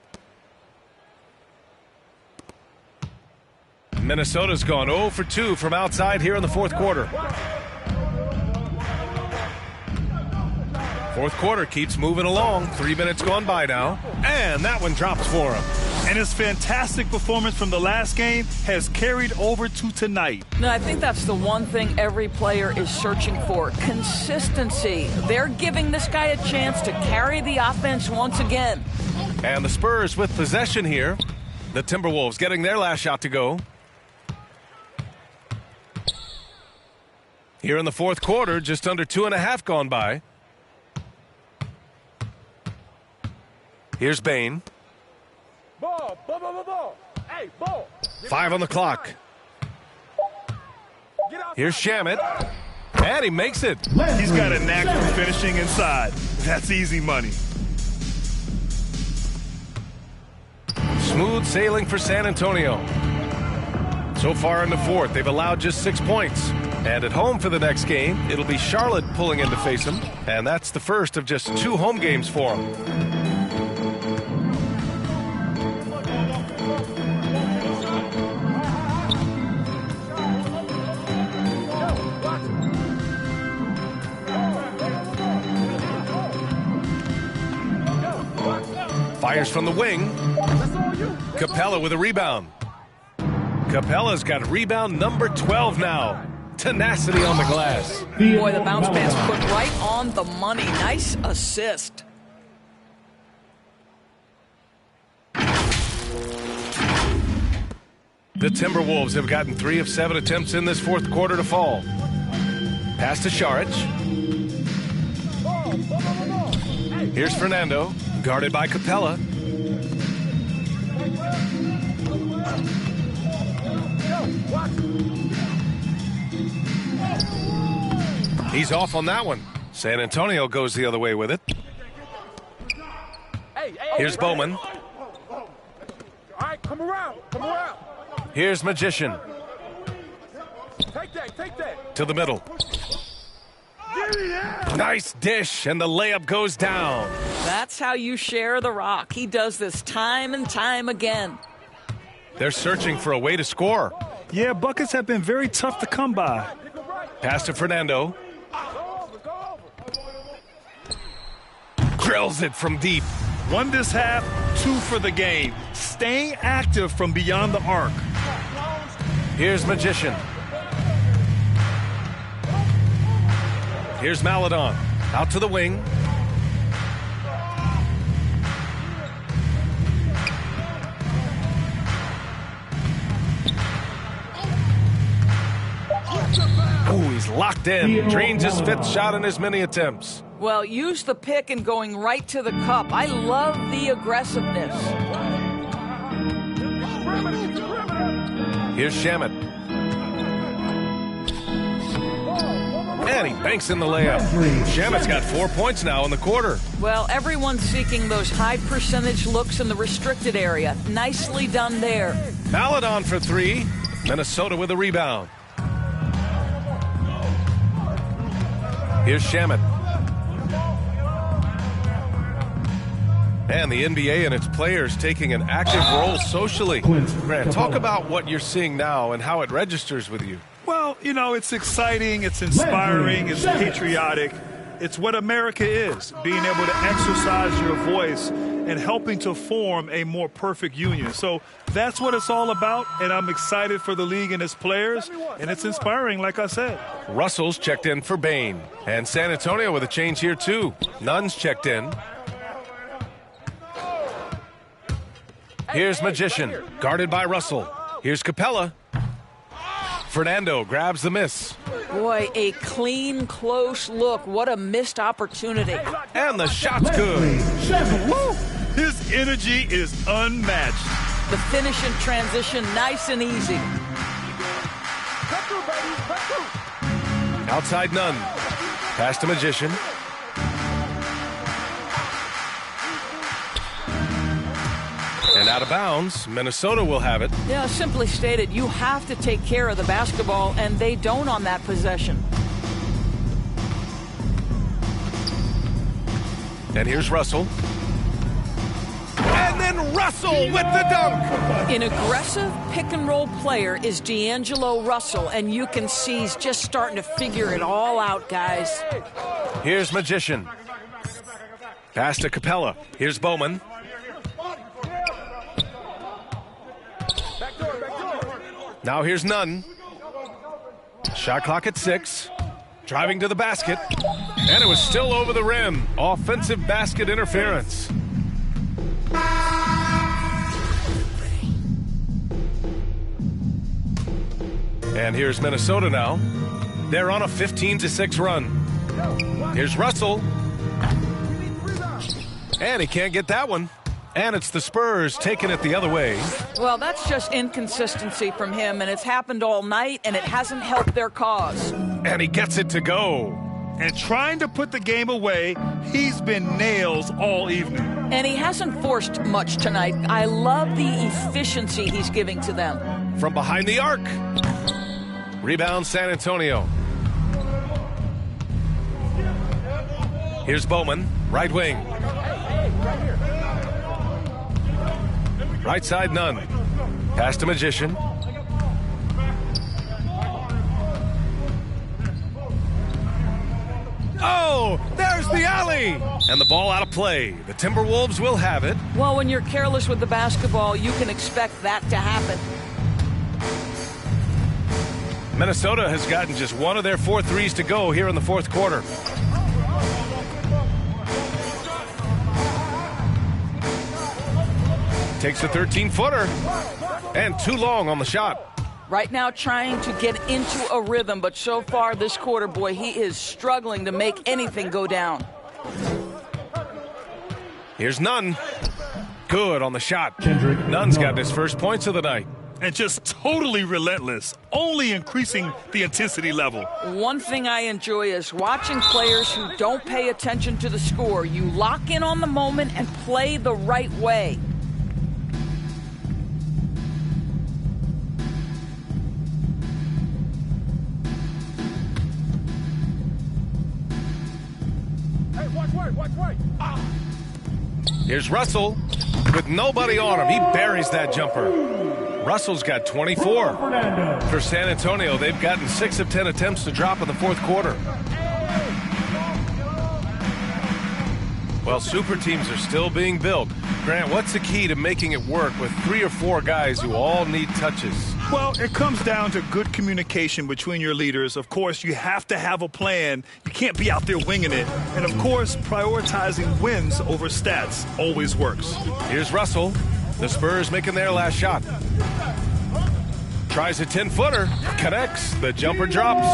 Speaker 1: Minnesota's gone 0 for 2 from outside here in the fourth quarter. Fourth quarter keeps moving along. 3 minutes gone by now. And that one drops for him.
Speaker 2: And his fantastic performance from the last game has carried over to tonight.
Speaker 3: No, I think that's the one thing every player is searching for. Consistency. They're giving this guy a chance to carry the offense once again.
Speaker 1: And the Spurs with possession here. The Timberwolves getting their last shot to go. Here in the fourth quarter, just under 2.5 gone by. Here's Bane.
Speaker 4: Ball, ball, ball, ball, ball. Hey, ball.
Speaker 1: 5 on the clock. Here's Shamet. And he makes it.
Speaker 2: He's got a knack for finishing inside. That's easy money.
Speaker 1: Smooth sailing for San Antonio. So far in the fourth, they've allowed just 6 points. And at home for the next game, it'll be Charlotte pulling in to face them. And that's the first of just 2 home games for them. Fires from the wing. Capella with a rebound. Capella's got rebound number 12 now. Tenacity on the glass.
Speaker 3: Boy, the bounce pass put right on the money. Nice assist.
Speaker 1: The Timberwolves have gotten 3 of 7 attempts in this fourth quarter to fall. Pass to Šarić. Here's Fernando, guarded by Capella. He's off on that one. San Antonio goes the other way with it. Here's Bowman.
Speaker 4: All right, come around, come around.
Speaker 1: Here's Magician.
Speaker 4: Take that.
Speaker 1: To the middle. Nice dish, and the layup goes down.
Speaker 3: That's how you share the rock. He does this time and time again.
Speaker 1: They're searching for a way to score.
Speaker 2: Yeah, buckets have been very tough to come by.
Speaker 1: Pass to Fernando. Drills it from deep.
Speaker 2: 1 this half, 2 for the game. Staying active from beyond the arc.
Speaker 1: Here's Magician. Here's Maledon. Out to the wing. Ooh, he's locked in. Drains his 5th shot in his many attempts.
Speaker 3: Well, use the pick and going right to the cup. I love the aggressiveness.
Speaker 1: Here's Shamet. And he banks in the layup. Shamet's got 4 points now in the quarter.
Speaker 3: Well, everyone's seeking those high percentage looks in the restricted area. Nicely done there.
Speaker 1: Maledon for 3. Minnesota with a rebound. Here's Shamet. And the NBA and its players taking an active role socially. Grant, talk about what you're seeing now and how it registers with you.
Speaker 2: Well, you know, it's exciting, it's inspiring, it's patriotic. It's what America is, being able to exercise your voice and helping to form a more perfect union. So that's what it's all about, and I'm excited for the league and its players, and it's inspiring, like I said.
Speaker 1: Russell's checked in for Bane. And San Antonio with a change here, too. Nunn's checked in. Here's Magician, guarded by Russell. Here's Capella. Fernando grabs the miss.
Speaker 3: Boy, a clean, close look. What a missed opportunity.
Speaker 1: And the shot's good.
Speaker 2: Woo! His His energy is unmatched.
Speaker 3: The finish in transition, nice and easy.
Speaker 1: Outside none. Pass to Magician. And out of bounds, Minnesota will have it.
Speaker 3: Yeah, simply stated, you have to take care of the basketball, and they don't on that possession.
Speaker 1: And here's Russell. And then Russell with the dunk.
Speaker 3: An aggressive pick-and-roll player is D'Angelo Russell, and you can see he's just starting to figure it all out, guys.
Speaker 1: Here's Magician. Pass to Capella. Here's Bowman. Now here's Nunn. Shot clock at 6. Driving to the basket. And it was still over the rim. Offensive basket interference. And here's Minnesota now. They're on a 15-6 run. Here's Russell. And he can't get that one. And it's the Spurs taking it the other way.
Speaker 3: Well, that's just inconsistency from him, and it's happened all night, and it hasn't helped their cause.
Speaker 1: And he gets it to go.
Speaker 2: And trying to put the game away, he's been nails all evening.
Speaker 3: And he hasn't forced much tonight. I love the efficiency he's giving to them.
Speaker 1: From behind the arc. Rebound San Antonio. Here's Bowman, right wing. Right side, Nunn. Pass to Magician. Oh, there's the alley! And the ball out of play. The Timberwolves will have it.
Speaker 3: Well, when you're careless with the basketball, you can expect that to happen.
Speaker 1: Minnesota has gotten just one of their 4 threes to go here in the fourth quarter. Takes a 13-footer. And too long on the shot.
Speaker 3: Right now trying to get into a rhythm, but so far this quarter, boy, he is struggling to make anything go down.
Speaker 1: Here's Nunn. Good on the shot. Nunn's got his first points of the night.
Speaker 2: And just totally relentless, only increasing the intensity level.
Speaker 3: One thing I enjoy is watching players who don't pay attention to the score. You lock in on the moment and play the right way.
Speaker 1: Here's Russell with nobody on him. He buries that jumper. Russell's got 24. For San Antonio, they've gotten 6 of 10 attempts to drop in the fourth quarter. Well, super teams are still being built. Grant, what's the key to making it work with 3 or 4 guys who all need touches?
Speaker 2: Well, it comes down to good communication between your leaders. Of course, you have to have a plan. You can't be out there winging it. And, of course, prioritizing wins over stats always works.
Speaker 1: Here's Russell. The Spurs making their last shot. Tries a 10-footer. Connects. The jumper drops.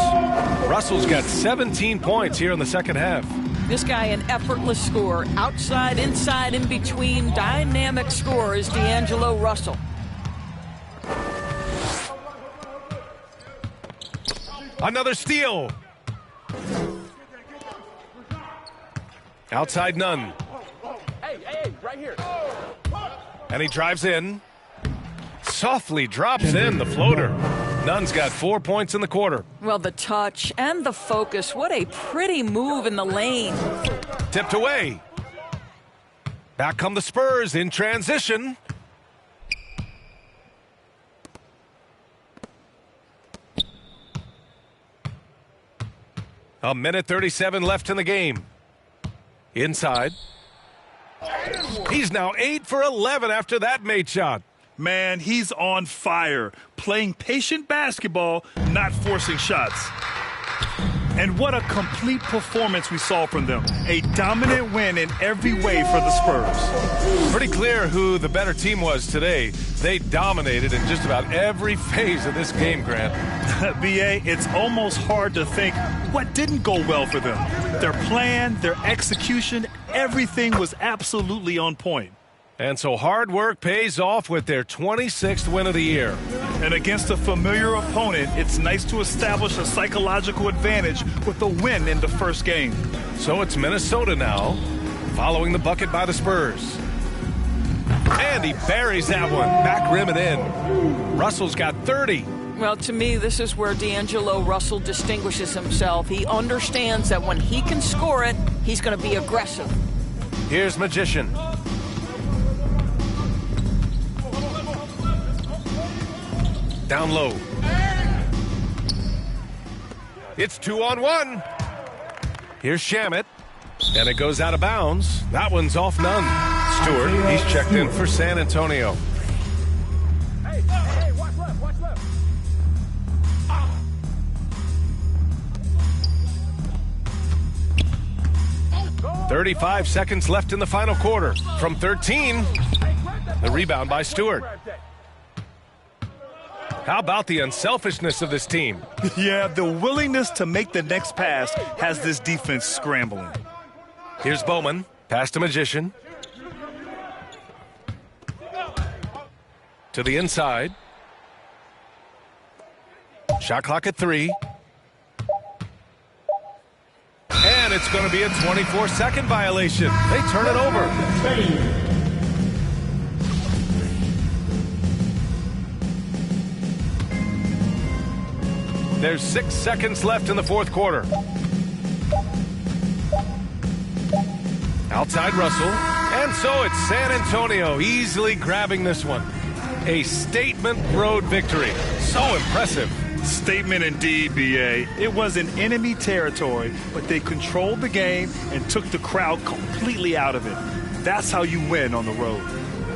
Speaker 1: Russell's got 17 points here in the second half.
Speaker 3: This guy, an effortless scorer. Outside, inside, in between. Dynamic scorer is D'Angelo Russell.
Speaker 1: Another steal. Outside Nunn.
Speaker 4: Hey, right here.
Speaker 1: And he drives in. Softly drops in the floater. Nunn's got 4 points in the quarter.
Speaker 3: Well, the touch and the focus. What a pretty move in the lane.
Speaker 1: Tipped away. Back come the Spurs in transition. A minute 37 left in the game. Inside. He's now 8 for 11 after that made shot.
Speaker 2: Man, he's on fire, playing patient basketball, not forcing shots. And what a complete performance we saw from them. A dominant win in every way for the Spurs.
Speaker 1: Pretty clear who the better team was today. They dominated in just about every phase of this game, Grant.
Speaker 2: B.A., it's almost hard to think what didn't go well for them. Their plan, their execution, everything was absolutely on point.
Speaker 1: And so hard work pays off with their 26th win of the year.
Speaker 2: And against a familiar opponent, it's nice to establish a psychological advantage with a win in the first game.
Speaker 1: So it's Minnesota now, following the bucket by the Spurs. And he buries that one, back rim and in. Russell's got 30.
Speaker 3: Well, to me, this is where D'Angelo Russell distinguishes himself. He understands that when he can score it, he's going to be aggressive.
Speaker 1: Here's Magician. Down low. It's 2-on-1. Here's Shamet. And it goes out of bounds. That one's off none. Stewart, he's checked in for San Antonio.
Speaker 4: Hey, watch left, watch left.
Speaker 1: 35 seconds left in the final quarter. From 13, the rebound by Stewart. How about the unselfishness of this team?
Speaker 2: Yeah, the willingness to make the next pass has this defense scrambling.
Speaker 1: Here's Bowman. Pass to Magician. To the inside. Shot clock at 3. And it's going to be a 24-second violation. They turn it over. There's 6 seconds left in the fourth quarter. Outside Russell. And so it's San Antonio easily grabbing this one. A statement road victory. So impressive.
Speaker 2: Statement indeed, B.A. It was in enemy territory, but they controlled the game and took the crowd completely out of it. That's how you win on the road.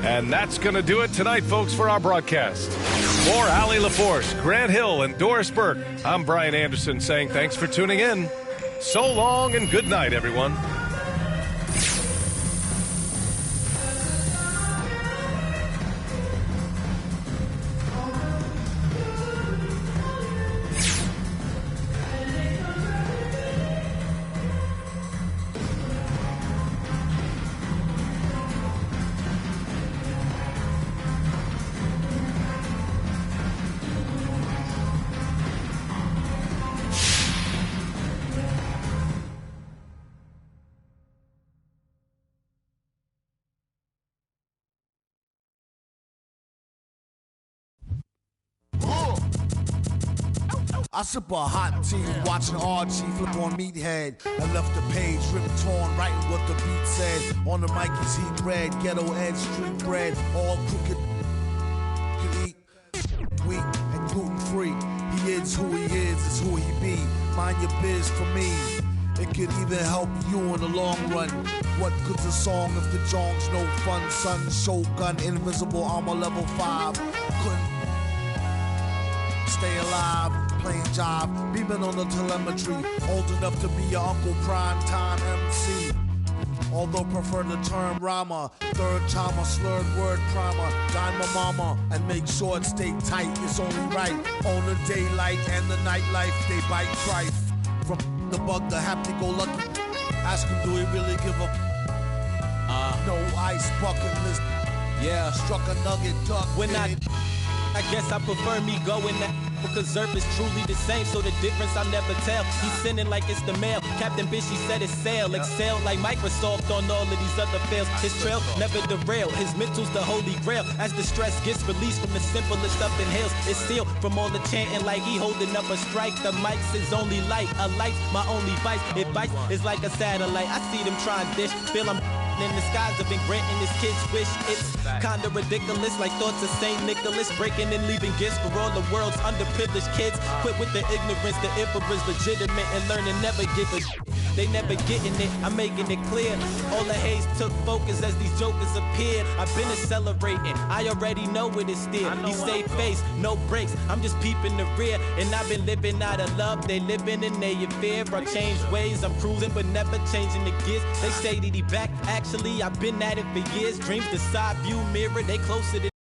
Speaker 1: And that's going to do it tonight, folks, for our broadcast. For Allie LaForce, Grant Hill, and Doris Burke, I'm Brian Anderson saying thanks for tuning in. So long and good night, everyone.
Speaker 6: I sip a hot tea, watching Archie flip on Meathead. I left the page ripped torn, writing what the beat said. On the mic is heat bread, ghetto edge, street bread, all crooked. Can eat wheat and gluten free. He is who he is who he be. Mind your biz for me. It could even help you in the long run. What good's a song if the jong's no fun? Son, Shogun, invisible armor level 5. Couldn't stay alive, playing job, beaming on the telemetry. Old enough to be your Uncle Prime Time MC. Although prefer the term rhymer, third time a slurred word primer. Dine my mama and make sure it stay tight. It's only right on the daylight and the nightlife. They bite trife. From the bug to happy-go-lucky. Ask him, do he really give a no ice bucket list? Yeah, struck a nugget duck.
Speaker 7: When I guess I prefer me going that because Zerp is truly the same, so the difference I'll never tell. He's sending like it's the mail. Captain Bishy said it's sail. Excel like Microsoft on all of these other fails. His trail never derail. His mental's the holy grail. As the stress gets released from the simplest up inhales, it's sealed from all the chanting like he holding up a strike. The mic's his only light. A light's my only vice. Advice is like a satellite. I see them trying dish. Feel I'm in the skies have been granting his kids wish. It's kinda ridiculous, like thoughts of St. Nicholas, breaking and leaving gifts for all the world's underprivileged kids. Quit with the ignorance, the emperor's legitimate, and learning never give a they never getting it, I'm making it clear. All the haze took focus as these jokers appeared. I've been accelerating, I already know what it's still. He stay face, no breaks, I'm just peeping the rear. And I've been living out of love, they living in their fear. I changed ways, I'm cruising but never changing the gears. They say that he back, actually I've been at it for years. Dreams the side view mirror, they closer to